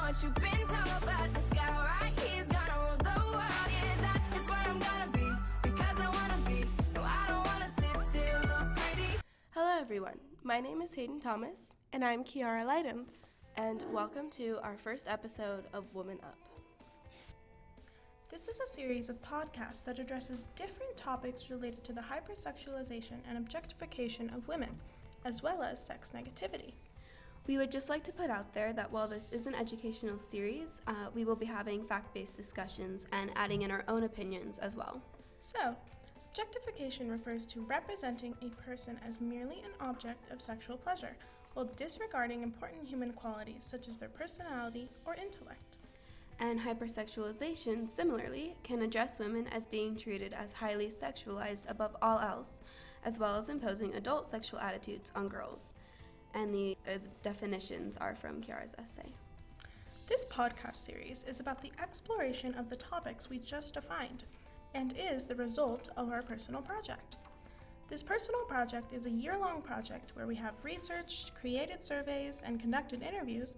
what you've been told, but this guy right here's gonna rule the world. Yeah, that is where I'm gonna be, because I wanna be. No, I don't wanna sit still, look pretty. Hello everyone, my name is Hayden Thomas. And I'm Kiara Lydens. And welcome to our first episode of Woman Up. This is a series of podcasts that addresses different topics related to the hypersexualization and objectification of women, as well as sex negativity. We would just like to put out there that while this is an educational series, we will be having fact-based discussions and adding in our own opinions as well. So, objectification refers to representing a person as merely an object of sexual pleasure, while disregarding important human qualities such as their personality or intellect. And hypersexualization, similarly, can address women as being treated as highly sexualized above all else, as well as imposing adult sexual attitudes on girls. And the definitions are from Kiara's essay. This podcast series is about the exploration of the topics we just defined, and is the result of our personal project. This personal project is a year-long project where we have researched, created surveys, and conducted interviews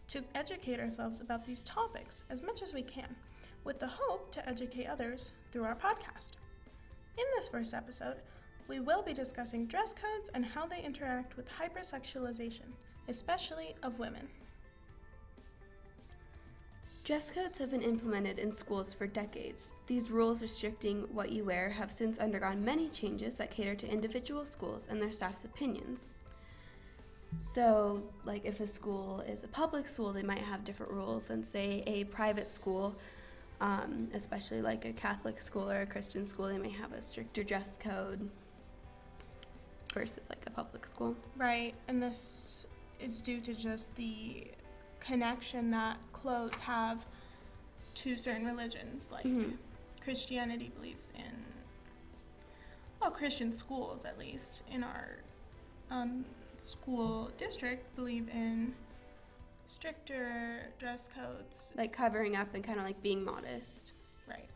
to educate ourselves about these topics as much as we can, with the hope to educate others through our podcast. In this first episode, we will be discussing dress codes and how they interact with hypersexualization, especially of women. Dress codes have been implemented in schools for decades. These rules restricting what you wear have since undergone many changes that cater to individual schools and their staff's opinions. So, like if a school is a public school, they might have different rules than, say, a private school, especially like a Catholic school or a Christian school. They may have a stricter dress code versus like a public school. Right, and this is due to just the connection that clothes have to certain religions, like Christianity believes in, well, Christian schools at least in our school district believe in stricter dress codes. Like covering up and kind of like being modest. Right.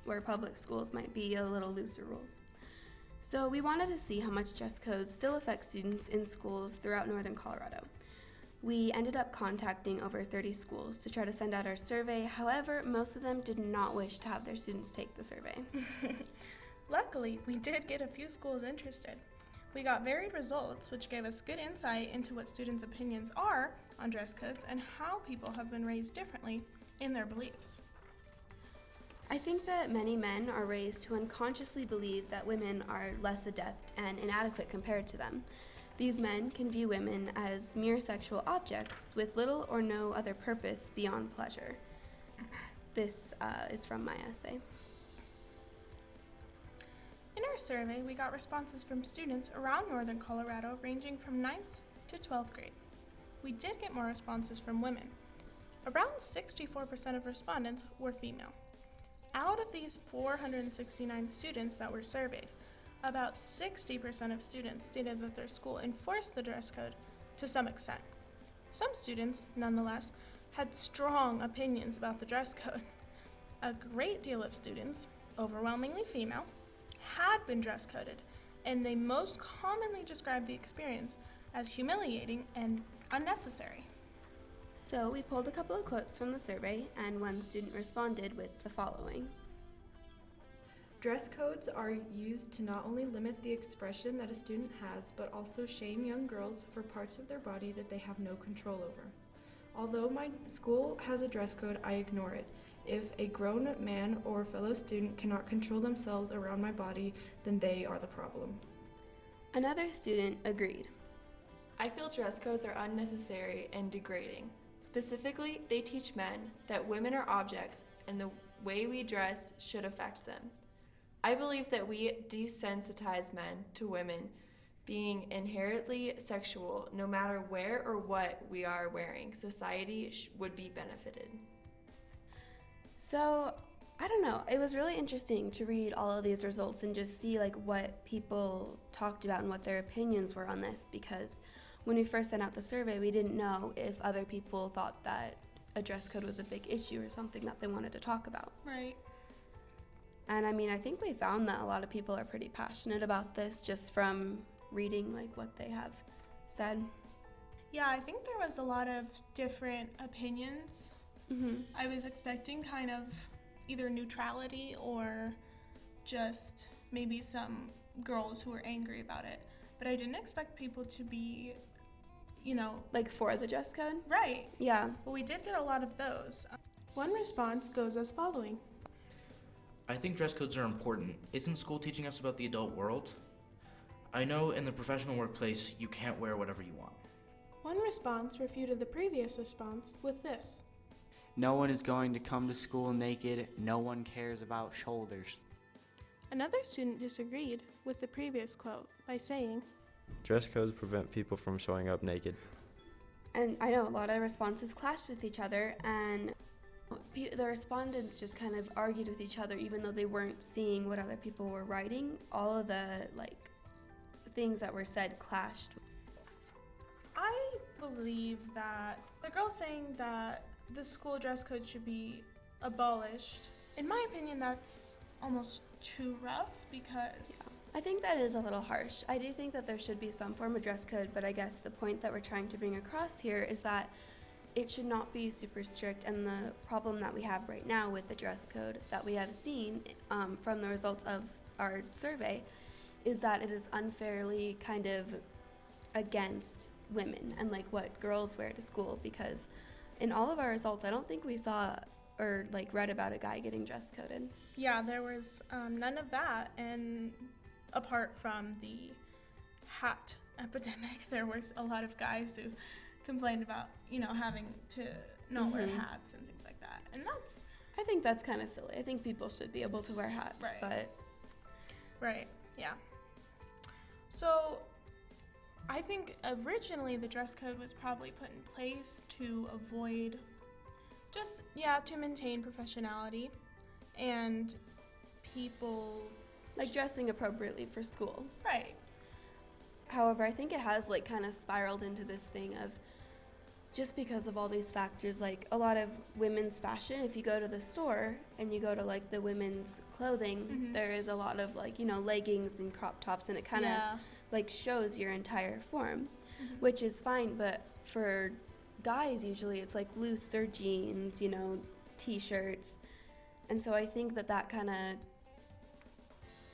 Where public schools might be a little looser rules. So we wanted to see how much dress codes still affect students in schools throughout northern Colorado. We ended up contacting over 30 schools to try to send out our survey. However, most of them did not wish to have their students take the survey. Luckily, we did get a few schools interested. We got varied results, which gave us good insight into what students' opinions are on dress codes and how people have been raised differently in their beliefs. I think that many men are raised to unconsciously believe that women are less adept and inadequate compared to them. These men can view women as mere sexual objects with little or no other purpose beyond pleasure. This is from my essay. In our survey, we got responses from students around northern Colorado ranging from 9th to 12th grade. We did get more responses from women. Around 64% of respondents were female. Out of these 469 students that were surveyed, about 60% of students stated that their school enforced the dress code to some extent. Some students, nonetheless, had strong opinions about the dress code. A great deal of students, overwhelmingly female, had been dress coded, and they most commonly described the experience as humiliating and unnecessary. So we pulled a couple of quotes from the survey, and one student responded with the following. Dress codes are used to not only limit the expression that a student has, but also shame young girls for parts of their body that they have no control over. Although my school has a dress code, I ignore it. If a grown man or fellow student cannot control themselves around my body, then they are the problem. Another student agreed. I feel dress codes are unnecessary and degrading. Specifically, they teach men that women are objects and the way we dress should affect them. I believe that we desensitize men to women being inherently sexual no matter where or what we are wearing. Society would be benefited. So, I don't know, it was really interesting to read all of these results and just see like what people talked about and what their opinions were on this, because when we first sent out the survey, we didn't know if other people thought that a dress code was a big issue or something that they wanted to talk about. Right. And I mean, I think we found that a lot of people are pretty passionate about this just from reading like what they have said. Yeah, I think there was a lot of different opinions. I was expecting kind of either neutrality or just maybe some girls who were angry about it. But I didn't expect people to be, Like for the dress code? right. Yeah. But we did get a lot of those. One response goes as following. I think dress codes are important. Isn't school teaching us about the adult world? I know in the professional workplace you can't wear whatever you want. One response refuted the previous response with this. No one is going to come to school naked. No one cares about shoulders. Another student disagreed with the previous quote by saying, Dress codes prevent people from showing up naked. And I know a lot of responses clashed with each other, and the respondents just kind of argued with each other even though they weren't seeing what other people were writing. All of the things that were said clashed. I believe that the girl saying that the school dress code should be abolished, in my opinion, that's almost too rough because... I think that is a little harsh. I do think that there should be some form of dress code, but I guess the point that we're trying to bring across here is that it should not be super strict, and the problem that we have right now with the dress code that we have seen from the results of our survey is that it is unfairly kind of against women and what girls wear to school, because in all of our results I don't think we saw or read about a guy getting dress coded. Yeah, there was none of that, and apart from the hat epidemic, there was a lot of guys who complained about, having to not wear hats and things like that. And I think that's kind of silly. I think people should be able to wear hats, Right. but... Right, yeah. So, I think originally the dress code was probably put in place to avoid to maintain professionality and people... dressing appropriately for school. Right. However, I think it has kind of spiraled into this thing of just because of all these factors, a lot of women's fashion, if you go to the store and you go to the women's clothing, there is a lot of leggings and crop tops, and it kind of shows your entire form, which is fine, but for guys usually it's looser jeans, t-shirts, and so I think that kind of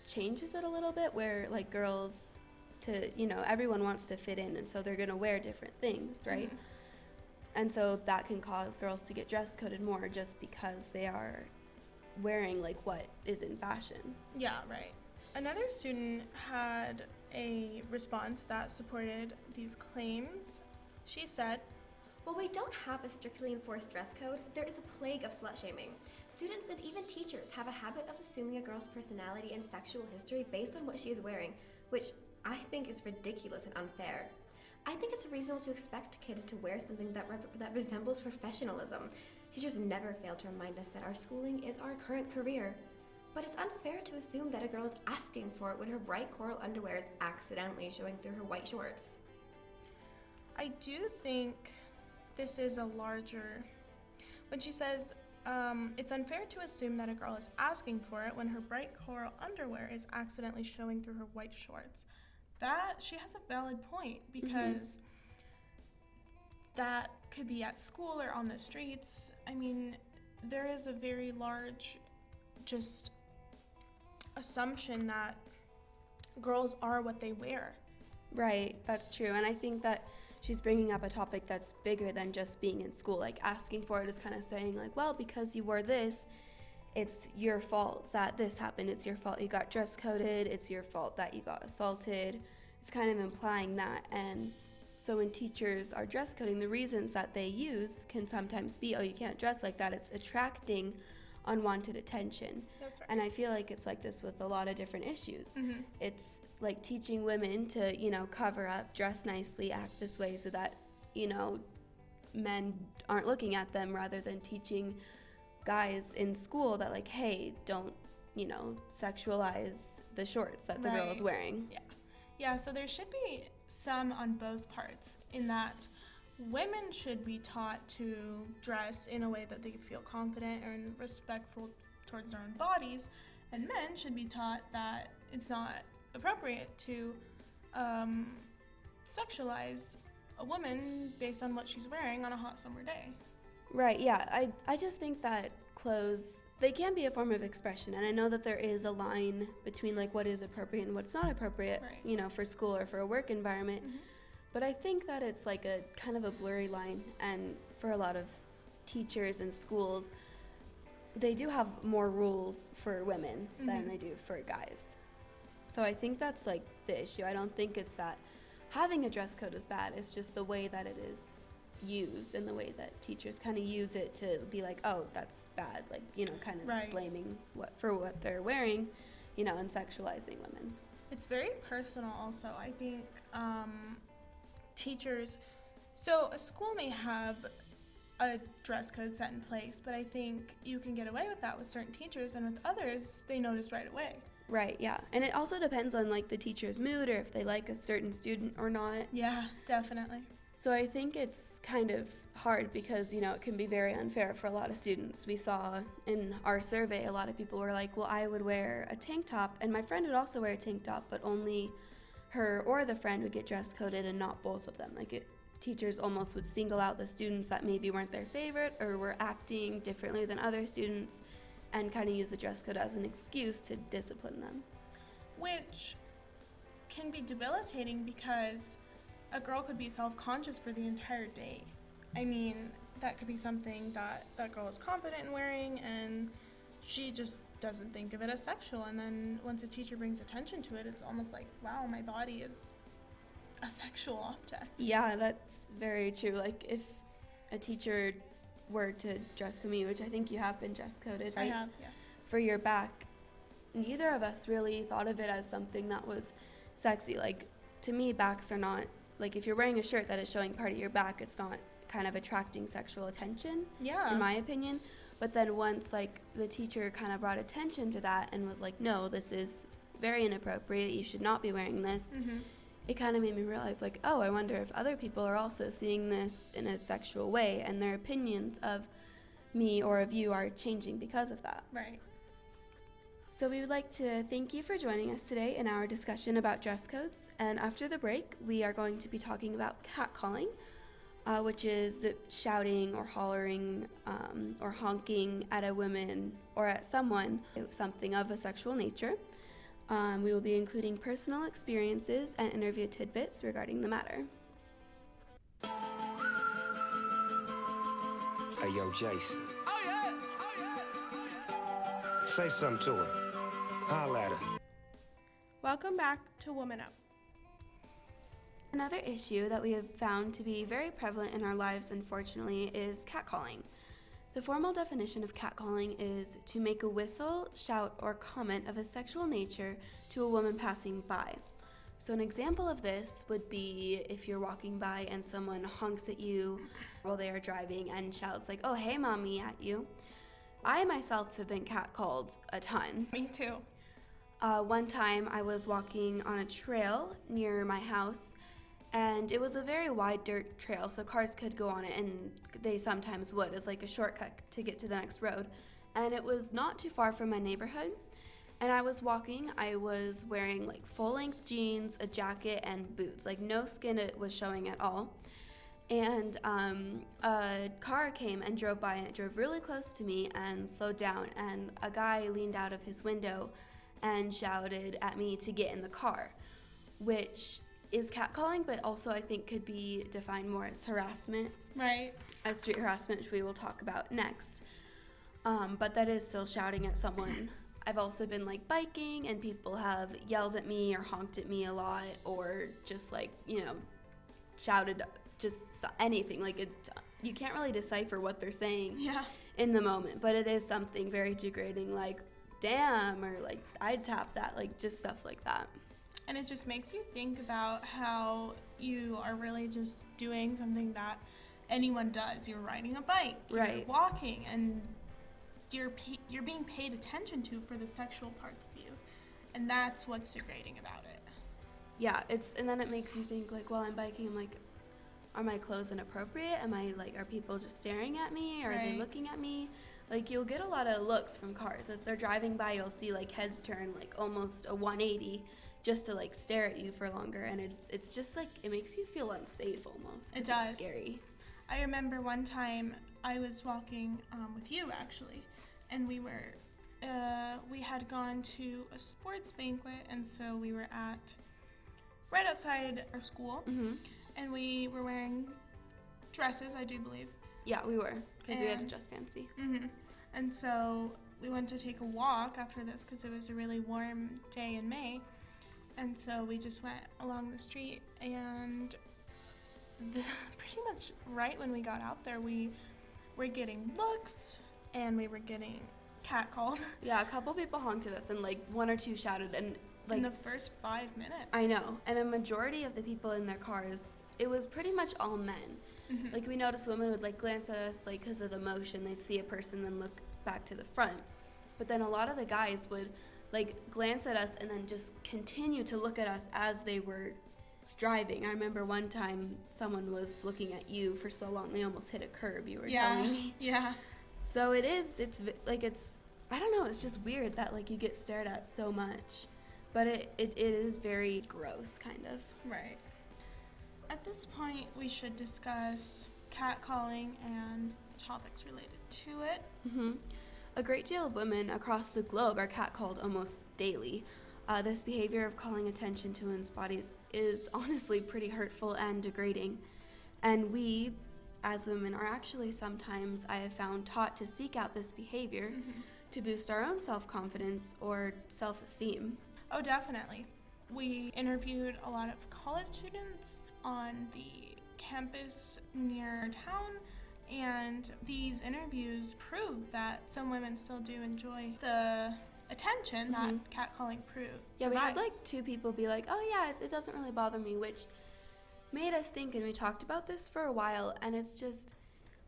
changes it a little bit, where girls everyone wants to fit in, and so they're gonna wear different things, right? And so that can cause girls to get dress coded more just because they are wearing what is in fashion. Yeah, right. Another student had a response that supported these claims. She said, While we don't have a strictly enforced dress code, there is a plague of slut-shaming. Students and even teachers have a habit of assuming a girl's personality and sexual history based on what she is wearing, which I think is ridiculous and unfair. I think it's reasonable to expect kids to wear something that resembles professionalism. Teachers never fail to remind us that our schooling is our current career. But it's unfair to assume that a girl is asking for it when her bright coral underwear is accidentally showing through her white shorts. I do think this is a larger... When she says, it's unfair to assume that a girl is asking for it when her bright coral underwear is accidentally showing through her white shorts. That, she has a valid point, because that could be at school or on the streets. I mean, there is a very large just assumption that girls are what they wear. Right, that's true. And I think that she's bringing up a topic that's bigger than just being in school. Asking for it is kind of saying well, because you wore this, it's your fault that this happened. It's your fault you got dress coded. It's your fault that you got assaulted. It's kind of implying that. And so when teachers are dress coding, the reasons that they use can sometimes be, oh, you can't dress like that. It's attracting unwanted attention. That's right. And I feel like it's like this with a lot of different issues. It's teaching women to, cover up, dress nicely, act this way so that, men aren't looking at them, rather than teaching guys in school that hey, don't sexualize the shorts that the girl is wearing. Yeah, so there should be some on both parts, in that women should be taught to dress in a way that they feel confident and respectful towards their own bodies, and men should be taught that it's not appropriate to sexualize a woman based on what she's wearing on a hot summer day. Right, yeah. I just think that clothes, they can be a form of expression, and I know that there is a line between like what is appropriate and what's not appropriate, Right. you know, for school or for a work environment. Mhm. But I think that it's like a kind of a blurry line, and for a lot of teachers and schools, they do have more rules for women than Mhm. they do for guys. So I think that's like the issue. I don't think it's that having a dress code is bad. It's just the way that it is used and the way that teachers kind of use it to be like, oh, that's bad. Like, you know, kind of Right. blaming what they're wearing, you know, and sexualizing women. It's very personal also. I think teachers, so a school may have a dress code set in place, but I think you can get away with that with certain teachers, and with others, they notice right away. Right, yeah. And it also depends on like the teacher's mood or if they like a certain student or not. Yeah, definitely. So I think it's kind of hard because, you know, it can be very unfair for a lot of students. We saw in our survey, a lot of people were like, well, I would wear a tank top, and my friend would also wear a tank top, but only her or the friend would get dress coded and not both of them. Like, teachers almost would single out the students that maybe weren't their favorite or were acting differently than other students and kind of use the dress code as an excuse to discipline them. Which can be debilitating because a girl could be self-conscious for the entire day. I mean, that could be something that that girl is confident in wearing, and she just doesn't think of it as sexual. And then once a teacher brings attention to it, it's almost like, wow, my body is a sexual object. Yeah, that's very true. Like, if a teacher were to dress code me, which I think you have been dress coded, right? I have, yes. For your back, neither of us really thought of it as something that was sexy. Like, to me, backs are not, like, if you're wearing a shirt that is showing part of your back, it's not kind of attracting sexual attention, Yeah. in my opinion. But then once, like, the teacher kind of brought attention to that and was like, no, this is very inappropriate, you should not be wearing this, Mm-hmm. it kind of made me realize, like, oh, I wonder if other people are also seeing this in a sexual way and their opinions of me or of you are changing because of that. Right. So we would like to thank you for joining us today in our discussion about dress codes. And after the break, we are going to be talking about catcalling, which is shouting or hollering or honking at a woman or at someone, something of a sexual nature. We will be including personal experiences and interview tidbits regarding the matter. Hey, yo, Jason. Oh, yeah. Oh, yeah. Oh, yeah. Say something to her. Holla at her. Welcome back to Woman Up. Another issue that we have found to be very prevalent in our lives, unfortunately, is catcalling. The formal definition of catcalling is to make a whistle, shout, or comment of a sexual nature to a woman passing by. So an example of this would be if you're walking by and someone honks at you while they are driving and shouts like, oh, hey, mommy, at you. I myself have been catcalled a ton. Me too. One time I was walking on a trail near my house, and it was a very wide dirt trail, so cars could go on it, and they sometimes would as like a shortcut to get to the next road. And it was not too far from my neighborhood, and I was walking. I was wearing like full-length jeans, a jacket, and boots. Like, no skin was showing at all. And a car came and drove by, and it drove really close to me and slowed down, and a guy leaned out of his window and shouted at me to get in the car, which is catcalling, but also I think could be defined more as harassment, Right. as street harassment, which we will talk about next. But that is still shouting at someone. I've also been like biking, and people have yelled at me or honked at me a lot, or just like, you know, shouted just anything. Like, you can't really decipher what they're saying Yeah. in the moment, but it is something very degrading, like, damn, or like, I'd tap that, like, just stuff like that. And it just makes you think about how you are really just doing something that anyone does. You're riding a bike, you're Right. walking, and you're being paid attention to for the sexual parts of you. And that's what's degrading about it. Yeah, and then it makes you think, like, while I'm biking, I'm like, are my clothes inappropriate? Are people just staring at me? Or are they Right. looking at me? Like, you'll get a lot of looks from cars. As they're driving by, you'll see, like, heads turn, like, almost a 180 just to like stare at you for longer, and it's just like it makes you feel unsafe almost. It does. It's scary. I remember one time I was walking with you actually, and we had gone to a sports banquet, and so we were right outside our school, and we were wearing dresses, I do believe. Yeah, we were, because we had to dress fancy. And so we went to take a walk after this because it was a really warm day in May, and so we just went along the street, and pretty much right when we got out there, we were getting looks, and we were getting catcalled. Yeah, a couple people honked at us, and like one or two shouted, and like in the first 5 minutes. I know, and a majority of the people in their cars, it was pretty much all men. Like we noticed women would like glance at us like because of the motion. They'd see a person then look back to the front, but then a lot of the guys would like glance at us and then just continue to look at us as they were driving. I remember one time someone was looking at you for so long they almost hit a curb, you were telling me. Yeah. So it's I don't know, it's just weird that like you get stared at so much, but it is very gross kind of. Right. At this point, we should discuss catcalling and topics related to it. A great deal of women across the globe are catcalled almost daily. This behavior of calling attention to women's bodies is honestly pretty hurtful and degrading. And we, as women, are actually sometimes, I have found, taught to seek out this behavior to boost our own self-confidence or self-esteem. Oh, definitely. We interviewed a lot of college students on the campus near town, and these interviews prove that some women still do enjoy the attention that catcalling provides. Yeah, we had like 2 people be like, oh yeah, it doesn't really bother me, which made us think, and we talked about this for a while, and it's just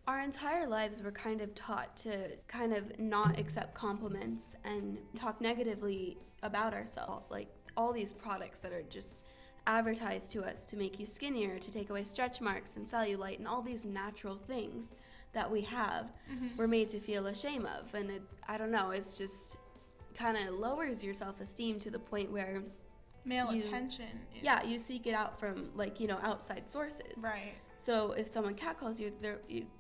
our entire lives were kind of taught to kind of not accept compliments and talk negatively about ourselves. Like all these products that are just advertised to us to make you skinnier, to take away stretch marks and cellulite, and all these natural things that we have we're made to feel ashamed of. And I don't know, it's just kind of lowers your self-esteem to the point where male attention is... Yeah, you seek it out from like, outside sources. Right. So if someone catcalls you,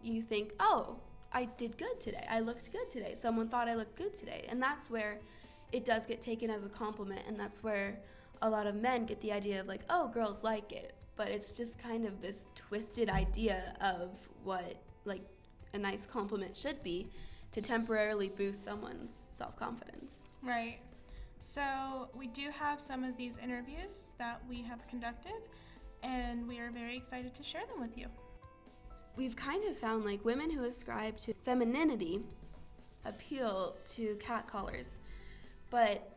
you think, oh, I did good today. I looked good today. Someone thought I looked good today. And that's where it does get taken as a compliment, and that's where a lot of men get the idea of like, oh, girls like it. But it's just kind of this twisted idea of what like a nice compliment should be to temporarily boost someone's self-confidence. Right. So we do have some of these interviews that we have conducted, and we are very excited to share them with you. We've kind of found like women who ascribe to femininity appeal to catcallers, but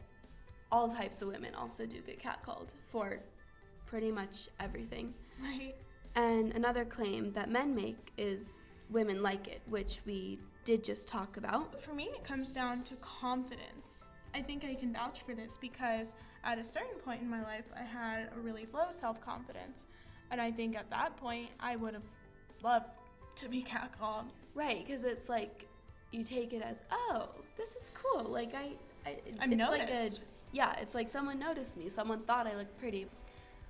all types of women also do get catcalled for pretty much everything. Right. And another claim that men make is women like it, which we did just talk about. For me, it comes down to confidence. I think I can vouch for this because at a certain point in my life, I had a really low self-confidence. And I think at that point, I would have loved to be catcalled. Right, because it's like, you take it as, oh, this is cool. Like, I'm it's noticed. Like it's like someone noticed me. Someone thought I looked pretty.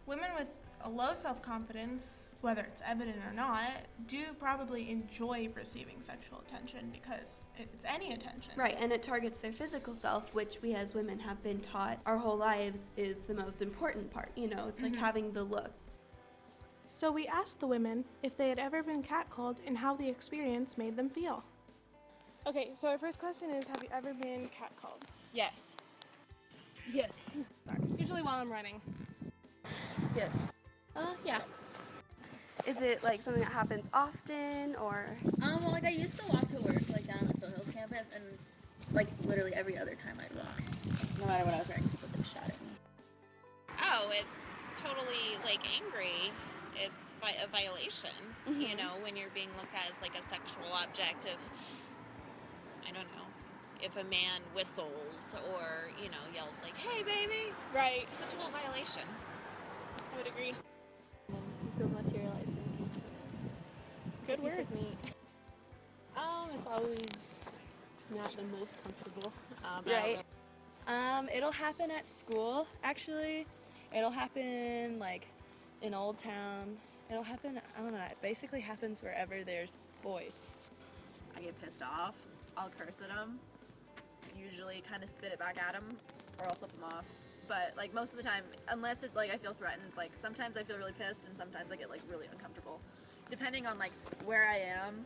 Women with a low self-confidence, whether it's evident or not, do probably enjoy receiving sexual attention because it's any attention. Right, and it targets their physical self, which we as women have been taught our whole lives is the most important part. It's like having the look. So we asked the women if they had ever been catcalled and how the experience made them feel. Okay, so our first question is, have you ever been catcalled? Yes. Yes. Usually while I'm running. Yes. Yeah. Is it like something that happens often, or? Well, like I used to walk to work, like down at the Phil Hills campus, and like literally every other time I'd walk, no matter what I was wearing, people would shout at me. Oh, it's totally like angry. It's a violation, when you're being looked at as like a sexual object. I don't know, if a man whistles or, yells like, hey, baby. Right. It's a total violation. I would agree. And you feel materialized and confused. Good words. Of meat. It's always not the most comfortable. Right. It'll happen at school, actually. It'll happen like in Old Town. It'll happen, I don't know, it basically happens wherever there's boys. I get pissed off. I'll curse at them. Usually kind of spit it back at them, or I'll flip them off. But like most of the time, unless it's like I feel threatened, like sometimes I feel really pissed and sometimes I get like really uncomfortable. Depending on like where I am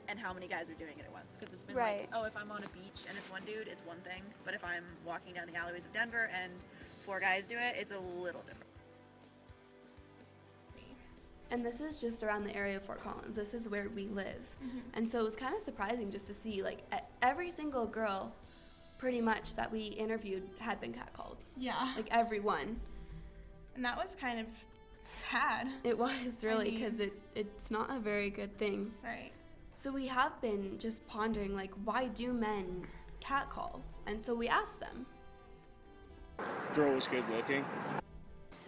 and how many guys are doing it at once. Because it's been Right. like, oh, if I'm on a beach and it's one dude, it's one thing. But if I'm walking down the alleyways of Denver and 4 guys do it, it's a little different. And this is just around the area of Fort Collins. This is where we live. And so it was kind of surprising just to see like every single girl pretty much that we interviewed had been catcalled. Yeah. Like everyone. And that was kind of sad. It was really, because it's not a very good thing. Right. So we have been just pondering like, why do men catcall? And so we asked them. Girl was good looking.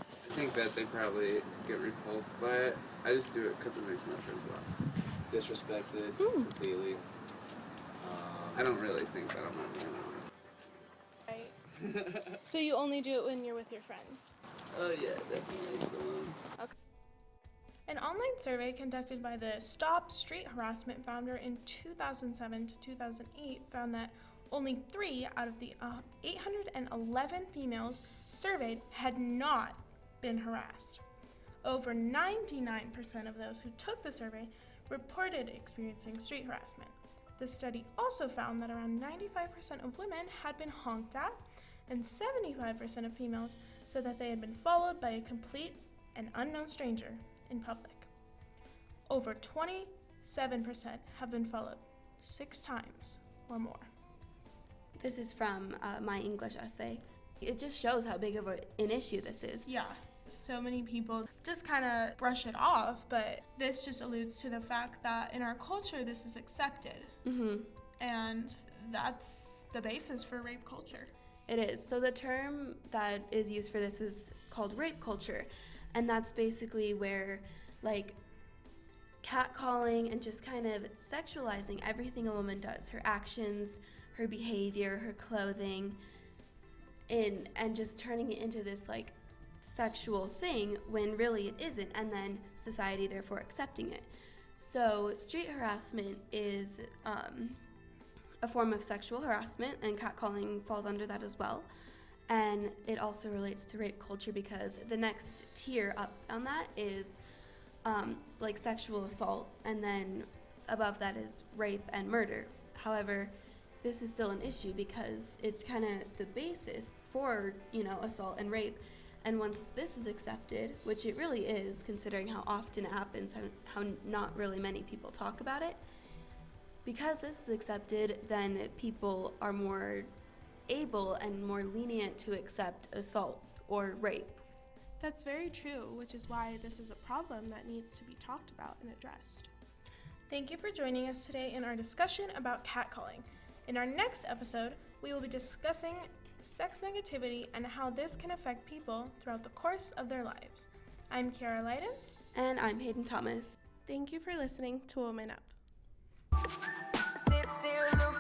I think that they probably get repulsed by it. I just do it because it makes my friends laugh. Disrespected completely. I don't really think that I'm not going Right. So you only do it when you're with your friends? Oh yeah, definitely. Okay. An online survey conducted by the Stop Street Harassment founder in 2007 to 2008 found that only 3 out of the 811 females surveyed had not been harassed. Over 99% of those who took the survey reported experiencing street harassment. The study also found that around 95% of women had been honked at, and 75% of females said that they had been followed by a complete and unknown stranger in public. Over 27% have been followed 6 times or more. This is from my English essay. It just shows how big of an issue this is. Yeah. So many people just kind of brush it off, but this just alludes to the fact that in our culture this is accepted. And that's the basis for rape culture. It is. So the term that is used for this is called rape culture. And that's basically where like catcalling and just kind of sexualizing everything a woman does, her actions, her behavior, her clothing, and just turning it into this like sexual thing when really it isn't, and then society therefore accepting it. So street harassment is a form of sexual harassment, and catcalling falls under that as well. And it also relates to rape culture because the next tier up on that is like sexual assault, and then above that is rape and murder. However, this is still an issue because it's kind of the basis for, assault and rape. And once this is accepted, which it really is, considering how often it happens, how not really many people talk about it, because this is accepted, then people are more able and more lenient to accept assault or rape. That's very true, which is why this is a problem that needs to be talked about and addressed. Thank you for joining us today in our discussion about catcalling. In our next episode, we will be discussing sex negativity and how this can affect people throughout the course of their lives. I'm Kiara Leidens. And I'm Hayden Thomas. Thank you for listening to Woman Up. Sit still, look